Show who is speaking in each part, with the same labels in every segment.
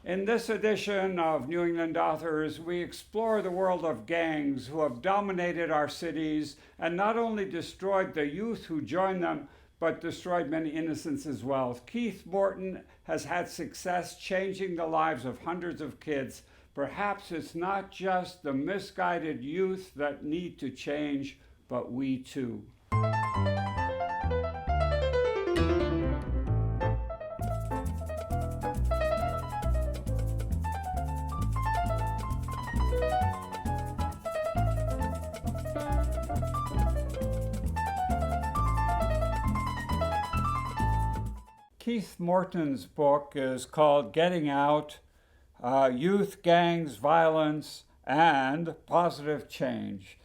Speaker 1: In this edition of New England Authors, we explore the world of gangs who have dominated our cities and not only destroyed the youth who joined them, but destroyed many innocents as well. Keith Morton has had success changing the lives of hundreds of kids. Perhaps it's not just the misguided youth that need to change, but we too. Keith Morton's book is called Getting Out, Youth, Gangs, Violence, and Positive Change.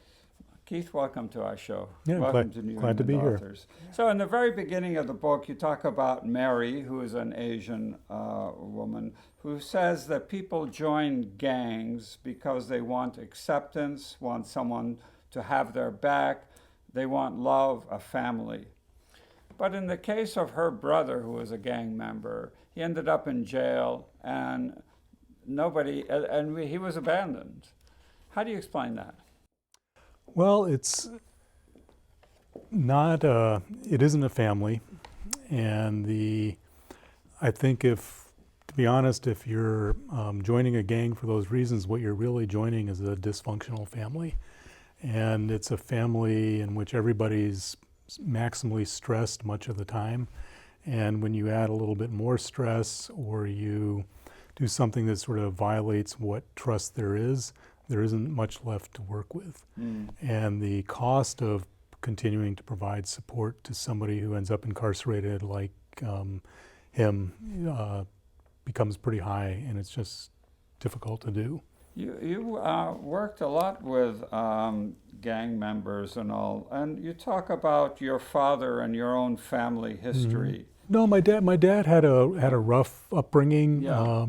Speaker 1: Keith, welcome to our show.
Speaker 2: Yeah,
Speaker 1: welcome to New
Speaker 2: glad to be
Speaker 1: Authors. Here. So in the very beginning of the book, you talk about Mary, who is an Asian woman, who says that people join gangs because they want acceptance, want someone to have their back, they want love, a family. But in the case of her brother, who was a gang member, he ended up in jail and he was abandoned. How do you explain that?
Speaker 2: Well, it's not, it isn't a family. And I think to be honest, if you're joining a gang for those reasons, what you're really joining is a dysfunctional family. And it's a family in which everybody's maximally stressed much of the time, and when you add a little bit more stress or you do something that sort of violates what trust there isn't much left to work with. And the cost of continuing to provide support to somebody who ends up incarcerated like him becomes pretty high, and it's just difficult to do.
Speaker 1: You worked a lot with gang members and all, and you talk about your father and your own family history.
Speaker 2: No, my dad had a rough upbringing.
Speaker 1: Yeah.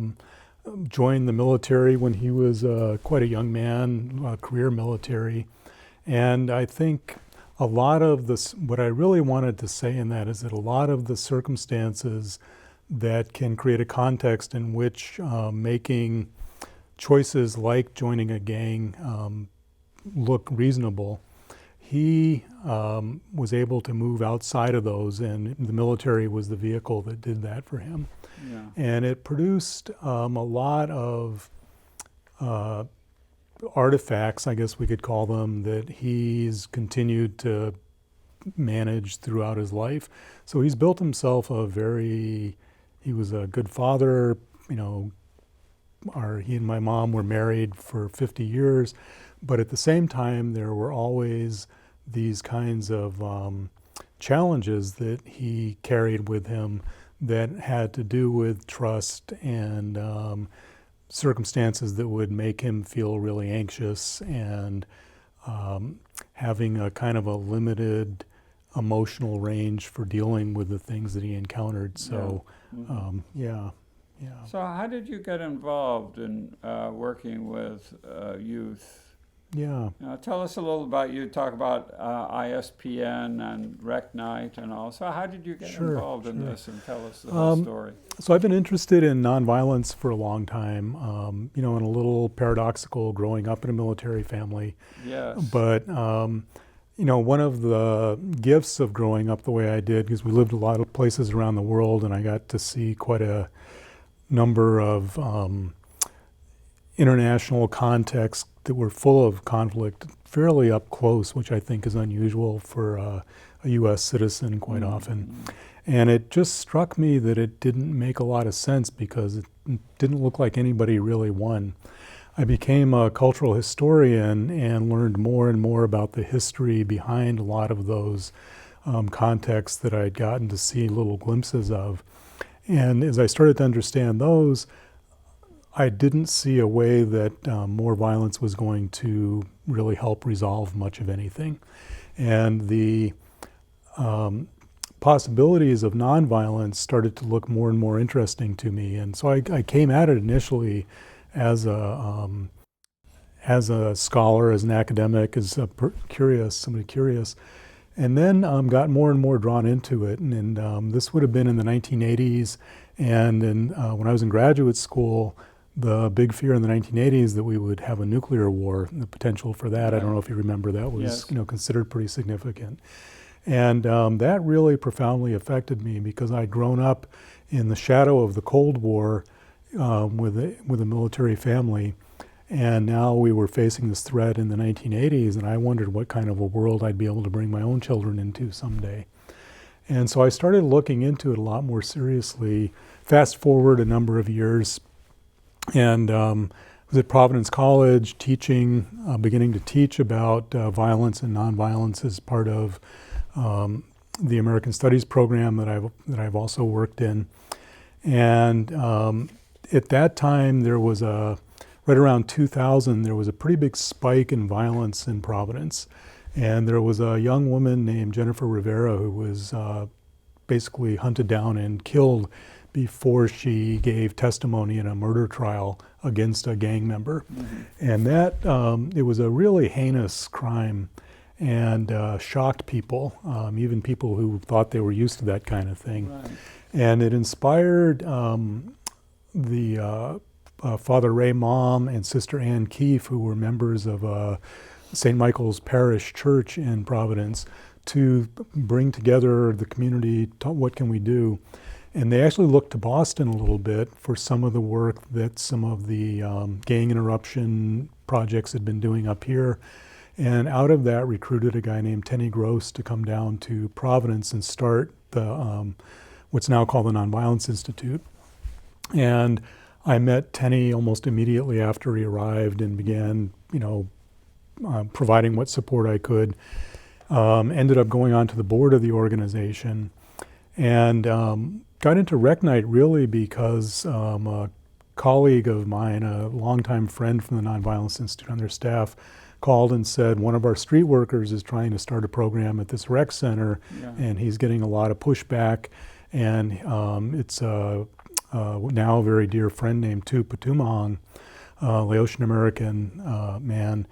Speaker 2: Joined the military when he was quite a young man, career military, and I think a lot of this. What I really wanted to say in that is that a lot of the circumstances that can create a context in which making choices like joining a gang look reasonable. He was able to move outside of those, and the military was the vehicle that did that for him.
Speaker 1: Yeah.
Speaker 2: And it produced a lot of artifacts, I guess we could call them, that he's continued to manage throughout his life. So he's built himself he was a good father, he and my mom were married for 50 years, but at the same time, there were always these kinds of challenges that he carried with him that had to do with trust and circumstances that would make him feel really anxious and having a kind of a limited emotional range for dealing with the things that he encountered. So, yeah.
Speaker 1: So how did you get involved in working with youth?
Speaker 2: Yeah.
Speaker 1: Tell us a little about, you talk about ISPN and Rec Night and all. So how did you get involved in this, and tell us the whole story?
Speaker 2: So I've been interested in nonviolence for a long time, and a little paradoxical growing up in a military family.
Speaker 1: Yes.
Speaker 2: But, one of the gifts of growing up the way I did, because we lived a lot of places around the world and I got to see quite a number of international contexts that were full of conflict fairly up close, which I think is unusual for a U.S. citizen quite often. And it just struck me that it didn't make a lot of sense because it didn't look like anybody really won. I became a cultural historian and learned more and more about the history behind a lot of those contexts that I'd gotten to see little glimpses of. And as I started to understand those, I didn't see a way that more violence was going to really help resolve much of anything. And the possibilities of nonviolence started to look more and more interesting to me. And so I came at it initially as a scholar, as an academic, as somebody curious, and then got more and more drawn into it. And this would have been in the 1980s, And then when I was in graduate school, the big fear in the 1980s that we would have a nuclear war, the potential for that, I don't know if you remember, that was
Speaker 1: Yes.
Speaker 2: considered pretty significant. And that really profoundly affected me because I'd grown up in the shadow of the Cold War with a military family. And now we were facing this threat in the 1980s, and I wondered what kind of a world I'd be able to bring my own children into someday. And so I started looking into it a lot more seriously. Fast forward a number of years, and was at Providence College teaching, beginning to teach about violence and nonviolence as part of the American Studies program that I've also worked in. And at that time, there was right around 2000, there was a pretty big spike in violence in Providence. And there was a young woman named Jennifer Rivera who was basically hunted down and killed before she gave testimony in a murder trial against a gang member. Mm-hmm. And that, it was a really heinous crime and shocked people, even people who thought they were used to that kind of thing. Right. And it inspired Father Ray Mom and Sister Ann Keefe, who were members of St. Michael's Parish Church in Providence, to bring together the community. What can we do? And they actually looked to Boston a little bit for some of the work that some of the gang interruption projects had been doing up here. And out of that recruited a guy named Tenny Gross to come down to Providence and start the what's now called the Nonviolence Institute. And I met Tenny almost immediately after he arrived and began, providing what support I could. Ended up going on to the board of the organization, and got into Rec-Night really because a colleague of mine, a longtime friend from the Nonviolence Institute on their staff, called and said one of our street workers is trying to start a program at this rec center, and he's getting a lot of pushback. And it's now a very dear friend named Tu Patumong, Laotian American man.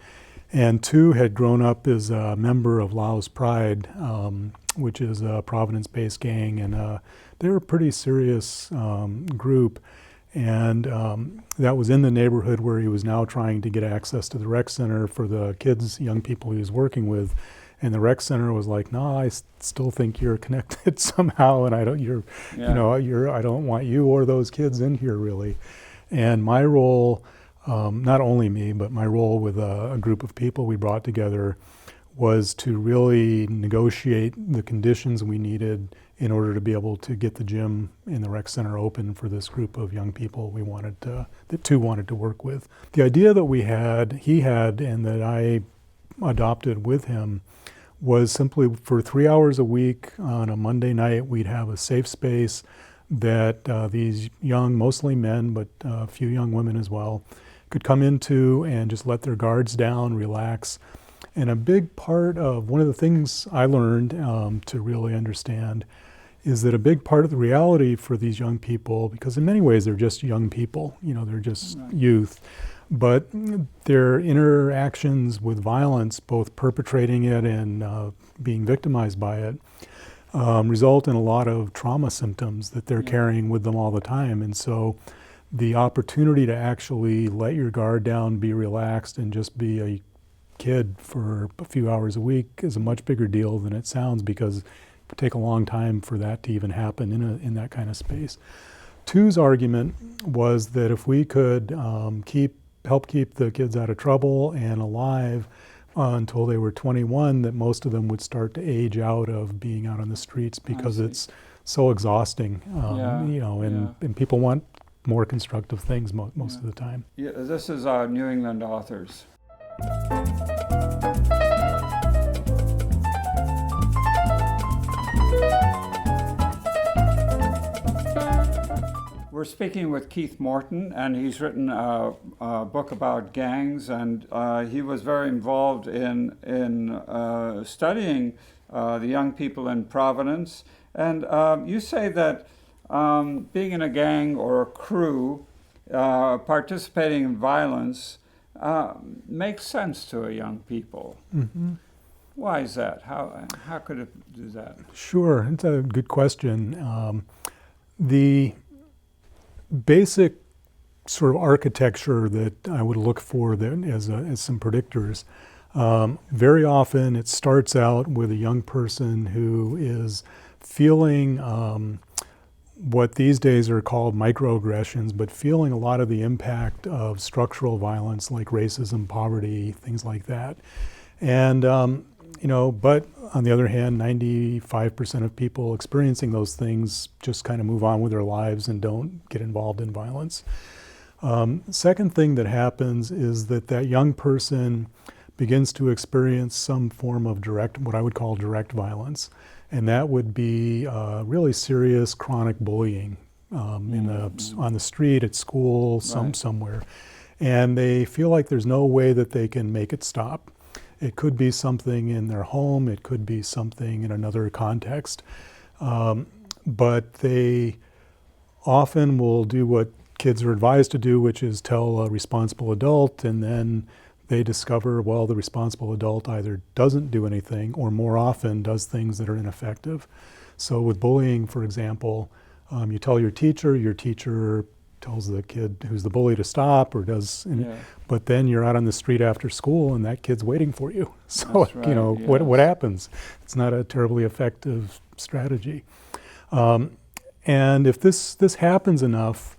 Speaker 2: And Tu had grown up as a member of Laos Pride, which is a Providence-based gang, and they were a pretty serious group. And that was in the neighborhood where he was now trying to get access to the rec center for the kids, young people he was working with. And the rec center was like, "No, I still think you're connected somehow, and I don't. I don't want you or those kids in here really." And my role, not only me, but my role with a group of people we brought together, was to really negotiate the conditions we needed in order to be able to get the gym in the rec center open for this group of young people that Tu wanted to work with. The idea that he had, and that I adopted with him, was simply for 3 hours a week on a Monday night, we'd have a safe space that these young, mostly men, but a few young women as well, could come into and just let their guards down, relax. And a big part of one of the things I learned to really understand is that a big part of the reality for these young people, because in many ways they're just young people, they're just youth, but their interactions with violence, both perpetrating it and being victimized by it, result in a lot of trauma symptoms that they're carrying with them all the time. And so the opportunity to actually let your guard down, be relaxed, and just be a kid for a few hours a week is a much bigger deal than it sounds, because it would take a long time for that to even happen in that kind of space. Tu's argument was that if we could help keep the kids out of trouble and alive until they were 21, that most of them would start to age out of being out on the streets, because it's so exhausting, and people want more constructive things most of the time.
Speaker 1: Yeah, this is New England Authors. We're speaking with Keith Morton, and he's written a book about gangs, and he was very involved in studying the young people in Providence. And you say that being in a gang or a crew, participating in violence, makes sense to a young people. Mm-hmm. Why is that? How could it do that?
Speaker 2: Sure, it's a good question. basic sort of architecture that I would look for as some predictors. Very often it starts out with a young person who is feeling what these days are called microaggressions, but feeling a lot of the impact of structural violence like racism, poverty, things like that. And, but on the other hand, 95% of people experiencing those things just kind of move on with their lives and don't get involved in violence. Second thing that happens is that young person begins to experience some form of what I would call direct violence. And that would be really serious chronic bullying on the street, at school, somewhere. And they feel like there's no way that they can make it stop. It could be something in their home, it could be something in another context. But they often will do what kids are advised to do, which is tell a responsible adult, and then they discover, well, the responsible adult either doesn't do anything or more often does things that are ineffective. So with bullying, for example, you tell your teacher tells the kid who's the bully to stop or does, but then you're out on the street after school and that kid's waiting for you. So, right, what happens? It's not a terribly effective strategy. And if this happens enough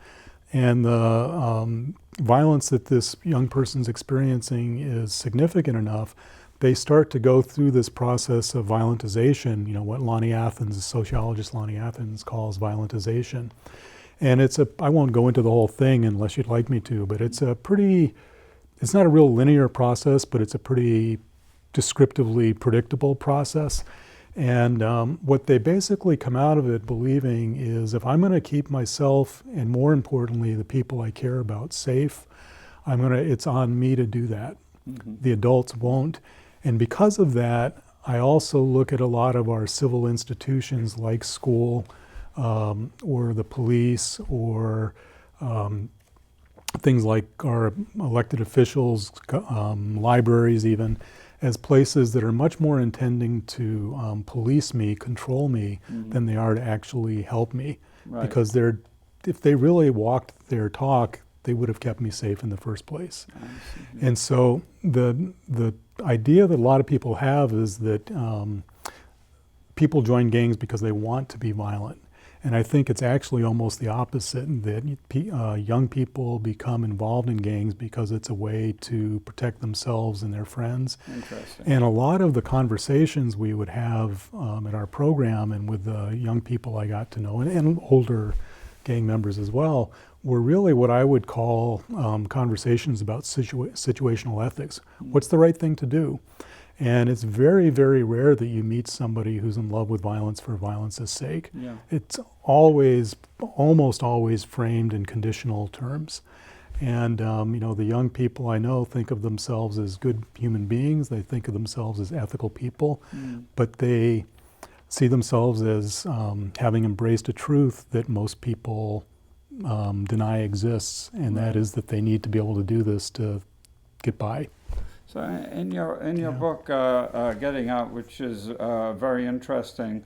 Speaker 2: and the violence that this young person's experiencing is significant enough, they start to go through this process of violentization, what the sociologist Lonnie Athens calls violentization. And I won't go into the whole thing unless you'd like me to, but it's not a real linear process, but it's a pretty descriptively predictable process. And what they basically come out of it believing is if I'm going to keep myself and more importantly the people I care about safe, it's on me to do that. Mm-hmm. The adults won't. And because of that, I also look at a lot of our civil institutions like school or the police or things like our elected officials, libraries even, as places that are much more intending to police me, control me, than they are to actually help me. Right. Because if they really walked their talk, they would have kept me safe in the first place. And so the idea that a lot of people have is that people join gangs because they want to be violent. And I think it's actually almost the opposite, that young people become involved in gangs because it's a way to protect themselves and their friends. Interesting. And a lot of the conversations we would have in our program and with the young people I got to know, and older gang members as well, were really what I would call conversations about situational ethics. What's the right thing to do? And it's very, very rare that you meet somebody who's in love with violence for violence's sake. Yeah. It's almost always framed in conditional terms. And the young people I know think of themselves as good human beings. They think of themselves as ethical people, but they see themselves as having embraced a truth that most people deny exists, and that is that they need to be able to do this to get by.
Speaker 1: So in your book, Getting Out, which is very interesting,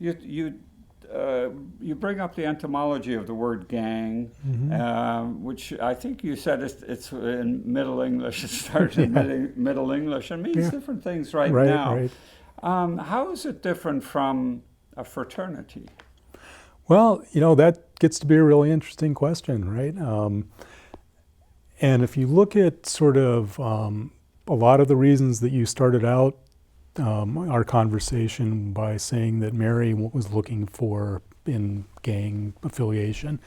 Speaker 1: you bring up the etymology of the word gang, which I think you said it's in Middle English. It started in Middle English and means different things right now. Right. How is it different from a fraternity?
Speaker 2: Well, that gets to be a really interesting question, right? And if you look at sort of a lot of the reasons that you started out our conversation by saying that Mary was looking for in gang affiliation,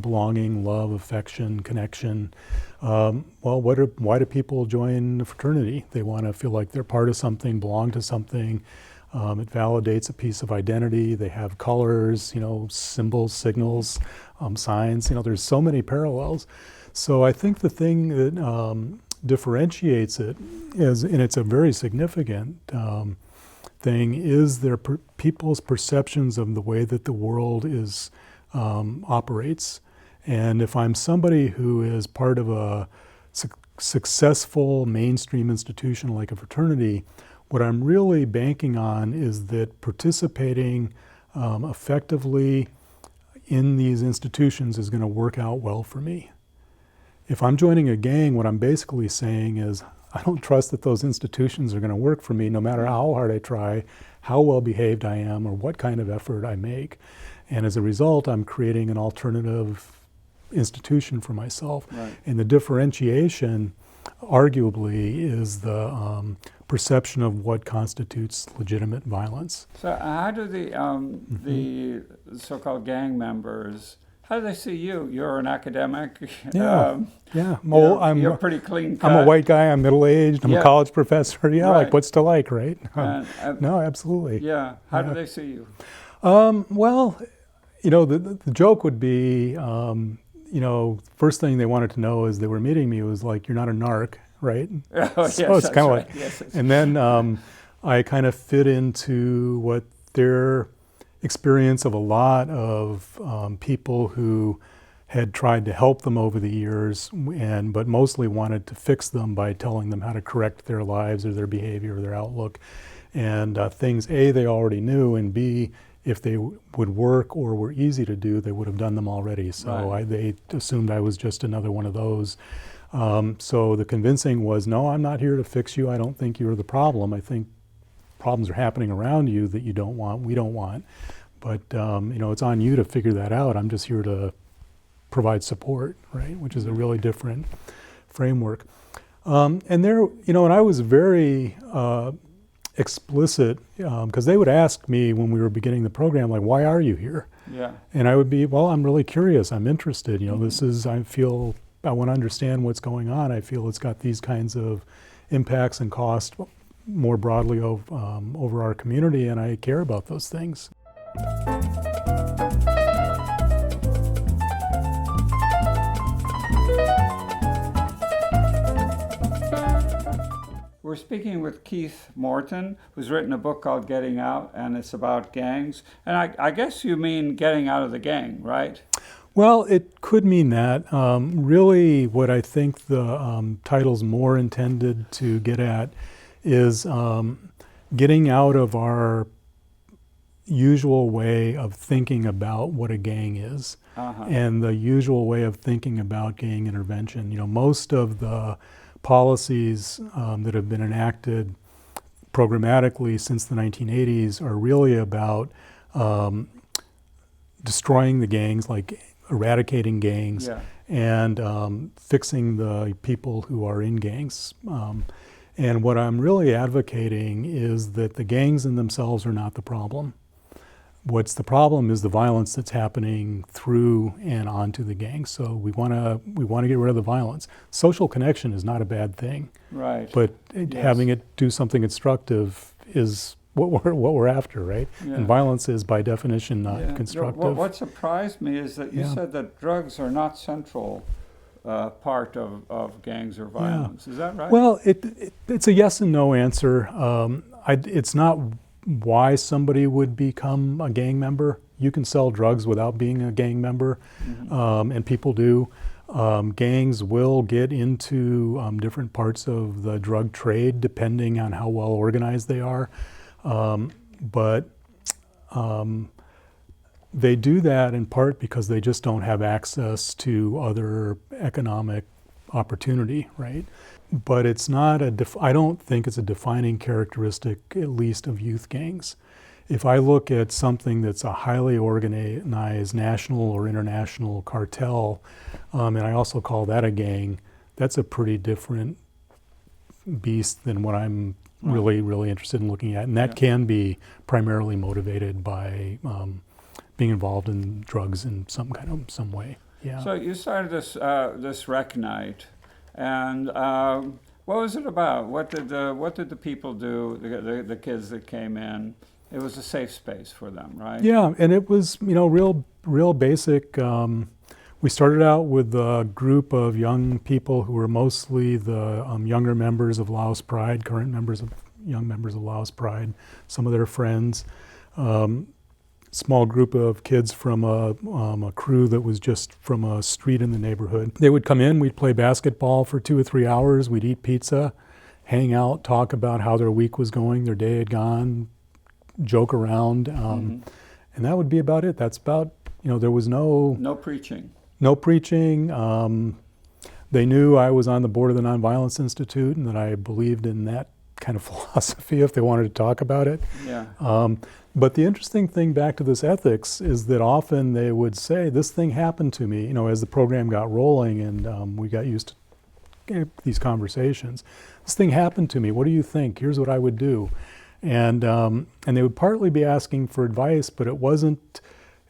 Speaker 2: belonging, love, affection, connection. Why do people join a fraternity? They want to feel like they're part of something, belong to something. It validates a piece of identity. They have colors, symbols, signals, signs. There's so many parallels. So I think the thing that differentiates it is, and it's a very significant thing, is people's perceptions of the way that the world operates. And if I'm somebody who is part of a successful mainstream institution like a fraternity, what I'm really banking on is that participating effectively in these institutions is going to work out well for me. If I'm joining a gang, what I'm basically saying is, I don't trust that those institutions are going to work for me no matter how hard I try, how well behaved I am, or what kind of effort I make. And as a result, I'm creating an alternative institution for myself.
Speaker 1: Right.
Speaker 2: And the differentiation, arguably, is the perception of what constitutes legitimate violence.
Speaker 1: So how do the so-called gang members, how do they see you? You're an academic.
Speaker 2: Yeah. Well,
Speaker 1: you're pretty clean cut.
Speaker 2: I'm a white guy. I'm middle-aged. I'm a college professor. Yeah,
Speaker 1: right.
Speaker 2: like what's to like, right?
Speaker 1: No,
Speaker 2: absolutely.
Speaker 1: Yeah. How do they see you?
Speaker 2: Well, the joke would be, first thing they wanted to know as they were meeting me was like, you're not a narc, right?
Speaker 1: Oh,
Speaker 2: so
Speaker 1: yes,
Speaker 2: it's kind of
Speaker 1: right.
Speaker 2: like,
Speaker 1: yes,
Speaker 2: and then I kind of fit into what their experience of a lot of people who had tried to help them over the years, but mostly wanted to fix them by telling them how to correct their lives or their behavior or their outlook. And things, A, they already knew, and B, if they would work or were easy to do, they would have done them already. So
Speaker 1: right.
Speaker 2: They assumed I was just another one of those. So the convincing was, no, I'm not here to fix you. I don't think you're the problem. I think problems are happening around you that you don't want, we don't want. But it's on you to figure that out. I'm just here to provide support, right? Which is a really different framework. And I was very explicit, because they would ask me when we were beginning the program, like, why are you here?
Speaker 1: Yeah.
Speaker 2: And I would be, well, I'm really curious. I'm interested. I want to understand what's going on. I feel it's got these kinds of impacts and costs more broadly over our community, and I care about those things.
Speaker 1: We're speaking with Keith Morton, who's written a book called Getting Out, and it's about gangs. And I guess you mean getting out of the gang, right?
Speaker 2: Well, it could mean that. Really, what I think the title's more intended to get at is getting out of our usual way of thinking about what a gang is, and the usual way of thinking about gang intervention. Most of the policies that have been enacted programmatically since the 1980s are really about destroying the gangs, like eradicating gangs, and fixing the people who are in gangs. And what I'm really advocating is that the gangs in themselves are not the problem. What's the problem is the violence that's happening through and onto the gangs. So we want to get rid of the violence. Social connection is not a bad thing,
Speaker 1: right?
Speaker 2: But having it do something instructive is what we're after, right?
Speaker 1: Yeah.
Speaker 2: And violence is by definition not constructive.
Speaker 1: What surprised me is that you said that drugs are not central part of gangs or violence. Is that right?
Speaker 2: Well, it's a yes and no answer. It's not why somebody would become a gang member. You can sell drugs without being a gang member, and people do. Gangs will get into different parts of the drug trade depending on how well organized they are. But they do that in part because they just don't have access to other economic opportunity, right? But it's not I don't think it's a defining characteristic, at least of youth gangs. If I look at something that's a highly organized national or international cartel, and I also call that a gang, that's a pretty different beast than what I'm really, really interested in looking at. And that can be primarily motivated by being involved in drugs in some way. Yeah.
Speaker 1: So you started this rec night, and what was it about? What did the people do? The kids that came in, it was a safe space for them, right?
Speaker 2: Yeah, and it was real basic. We started out with a group of young people who were mostly the younger members of Laos Pride, young members of Laos Pride, some of their friends. Small group of kids from a crew that was just from a street in the neighborhood. They would come in, we'd play basketball for 2 or 3 hours, we'd eat pizza, hang out, talk about how their week was going, their day had gone, joke around, and that would be about it. That's about There was no
Speaker 1: preaching.
Speaker 2: No preaching. They knew I was on the board of the Nonviolence Institute and that I believed in that kind of philosophy if they wanted to talk about it.
Speaker 1: Yeah.
Speaker 2: But the interesting thing back to this ethics is that often they would say, this thing happened to me, as the program got rolling and we got used to these conversations. This thing happened to me. What do you think? Here's what I would do. And they would partly be asking for advice, but it wasn't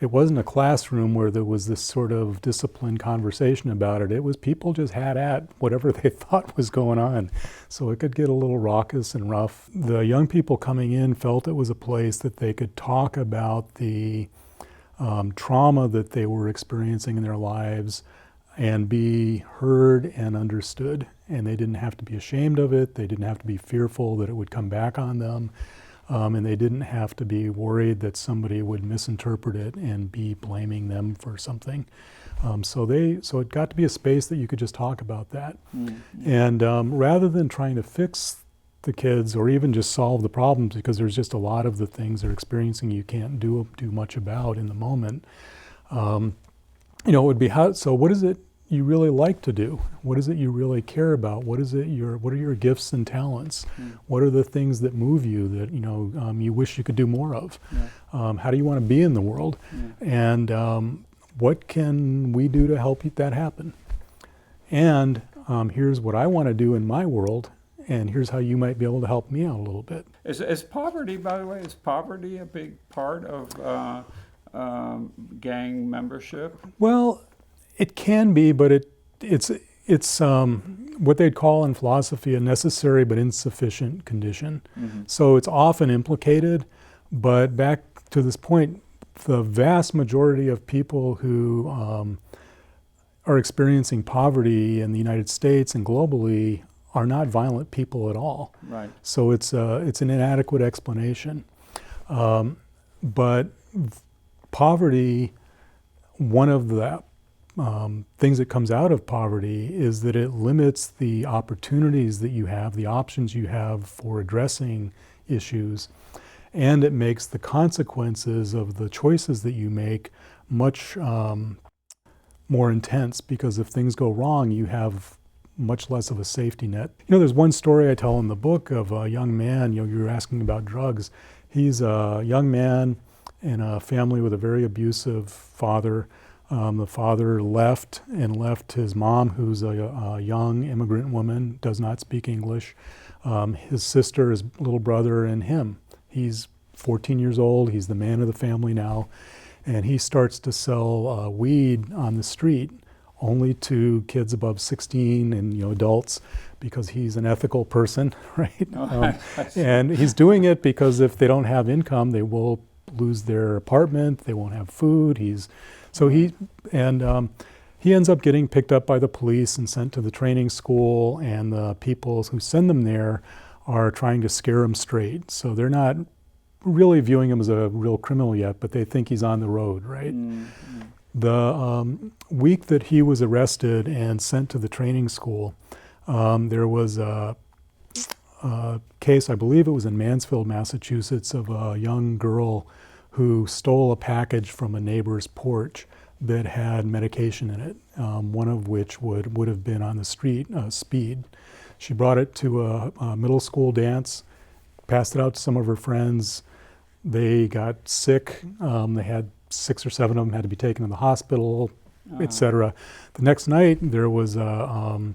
Speaker 2: a classroom where there was this sort of disciplined conversation about it. It was people just had at whatever they thought was going on. So it could get a little raucous and rough. The young people coming in felt it was a place that they could talk about the trauma that they were experiencing in their lives and be heard and understood. And they didn't have to be ashamed of it. They didn't have to be fearful that it would come back on them. And they didn't have to be worried that somebody would misinterpret it and be blaming them for something. So it got to be a space that you could just talk about that. Mm-hmm. And rather than trying to fix the kids or even just solve the problems, because there's just a lot of the things they're experiencing you can't do much about in the moment. It would be so what is it you really like to do? What is it you really care about? What are your gifts and talents? What are the things that move you that you wish you could do more of? Yeah. How do you want to be in the world? Yeah. And what can we do to help that happen? And here's what I want to do in my world, and here's how you might be able to help me out a little bit.
Speaker 1: Is poverty, by the way, a big part of gang membership?
Speaker 2: Well, it can be, but it's what they'd call in philosophy a necessary but insufficient condition. Mm-hmm. So it's often implicated, but back to this point, the vast majority of people who are experiencing poverty in the United States and globally are not violent people at all.
Speaker 1: Right.
Speaker 2: So it's an inadequate explanation. But poverty, one of the things that comes out of poverty is that it limits the opportunities that you have, the options you have for addressing issues, and it makes the consequences of the choices that you make much more intense, because if things go wrong, you have much less of a safety net. There's one story I tell in the book of a young man, you were asking about drugs. He's a young man in a family with a very abusive father. The father left his mom, who's a young immigrant woman, does not speak English. His sister, his little brother, and him. He's 14 years old. He's the man of the family now. And he starts to sell weed on the street only to kids above 16 and adults, because he's an ethical person, right? And he's doing it because if they don't have income, they will lose their apartment, they won't have food. He ends up getting picked up by the police and sent to the training school, and the people who send them there are trying to scare him straight. So they're not really viewing him as a real criminal yet, but they think he's on the road, right? Mm-hmm. The week that he was arrested and sent to the training school, there was a case, I believe it was in Mansfield, Massachusetts, of a young girl who stole a package from a neighbor's porch that had medication in it, one of which would have been on the street, speed. She brought it to a middle school dance, passed it out to some of her friends. They got sick. They had 6 or 7 of them had to be taken to the hospital, etc. The next night there was a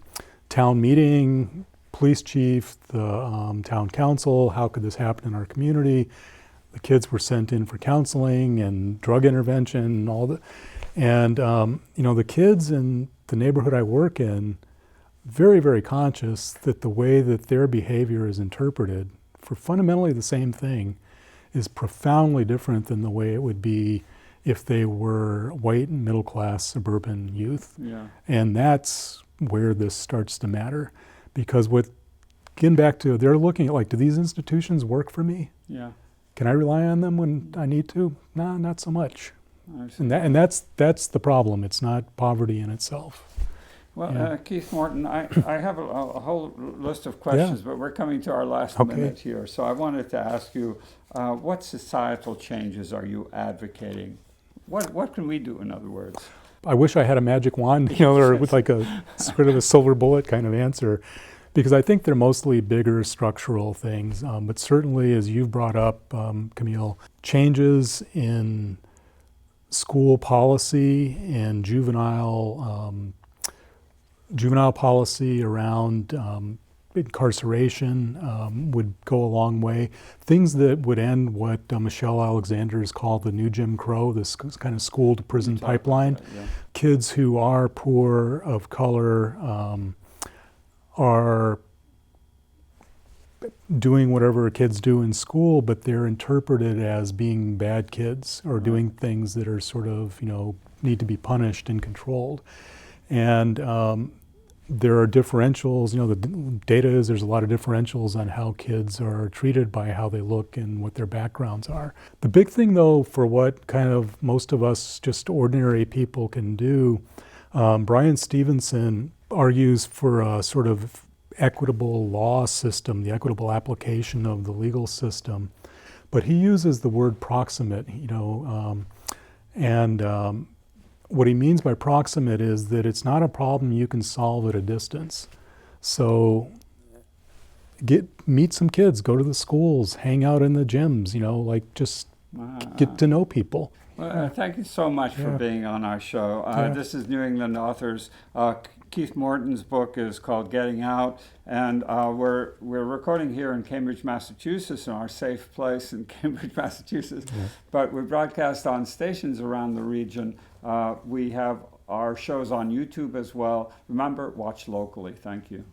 Speaker 2: town meeting, police chief, the town council. How could this happen in our community? The kids were sent in for counseling and drug intervention and all that. And the kids in the neighborhood I work in, very, very conscious that the way that their behavior is interpreted for fundamentally the same thing is profoundly different than the way it would be if they were white and middle-class suburban youth. Yeah. And that's where this starts to matter. Because getting back to, they're looking at do these institutions work for me? Yeah. Can I rely on them when I need to? No, not so much. And that's the problem. It's not poverty in itself.
Speaker 1: Well, yeah. Keith Morton, I have a whole list of questions, but we're coming to our last minute here. So I wanted to ask you, what societal changes are you advocating What can we do, in other words?
Speaker 2: I wish I had a magic wand, or with like a sort of a silver bullet kind of answer, because I think they're mostly bigger structural things. But certainly, as you've brought up, Camille, changes in school policy and juvenile policy around incarceration would go a long way. Things that would end what Michelle Alexander has called the new Jim Crow, this kind of school to prison pipeline.
Speaker 1: That, yeah.
Speaker 2: Kids who are poor, of color, are doing whatever kids do in school, but they're interpreted as being bad kids or doing things that are sort of, need to be punished and controlled. And there are differentials, the data is there's a lot of differentials on how kids are treated by how they look and what their backgrounds are. The big thing though, for what kind of most of us just ordinary people can do, Brian Stevenson argues for a sort of equitable law system, the equitable application of the legal system, but he uses the word proximate, what he means by proximate is that it's not a problem you can solve at a distance. So meet some kids, go to the schools, hang out in the gyms, just get to know people.
Speaker 1: Well, thank you so much for being on our show. This is New England Authors. Keith Morton's book is called Getting Out, and we're recording here in Cambridge, Massachusetts, in our safe place in Cambridge, Massachusetts. But we broadcast on stations around the region. We have our shows on YouTube as well. Remember, watch locally. Thank you.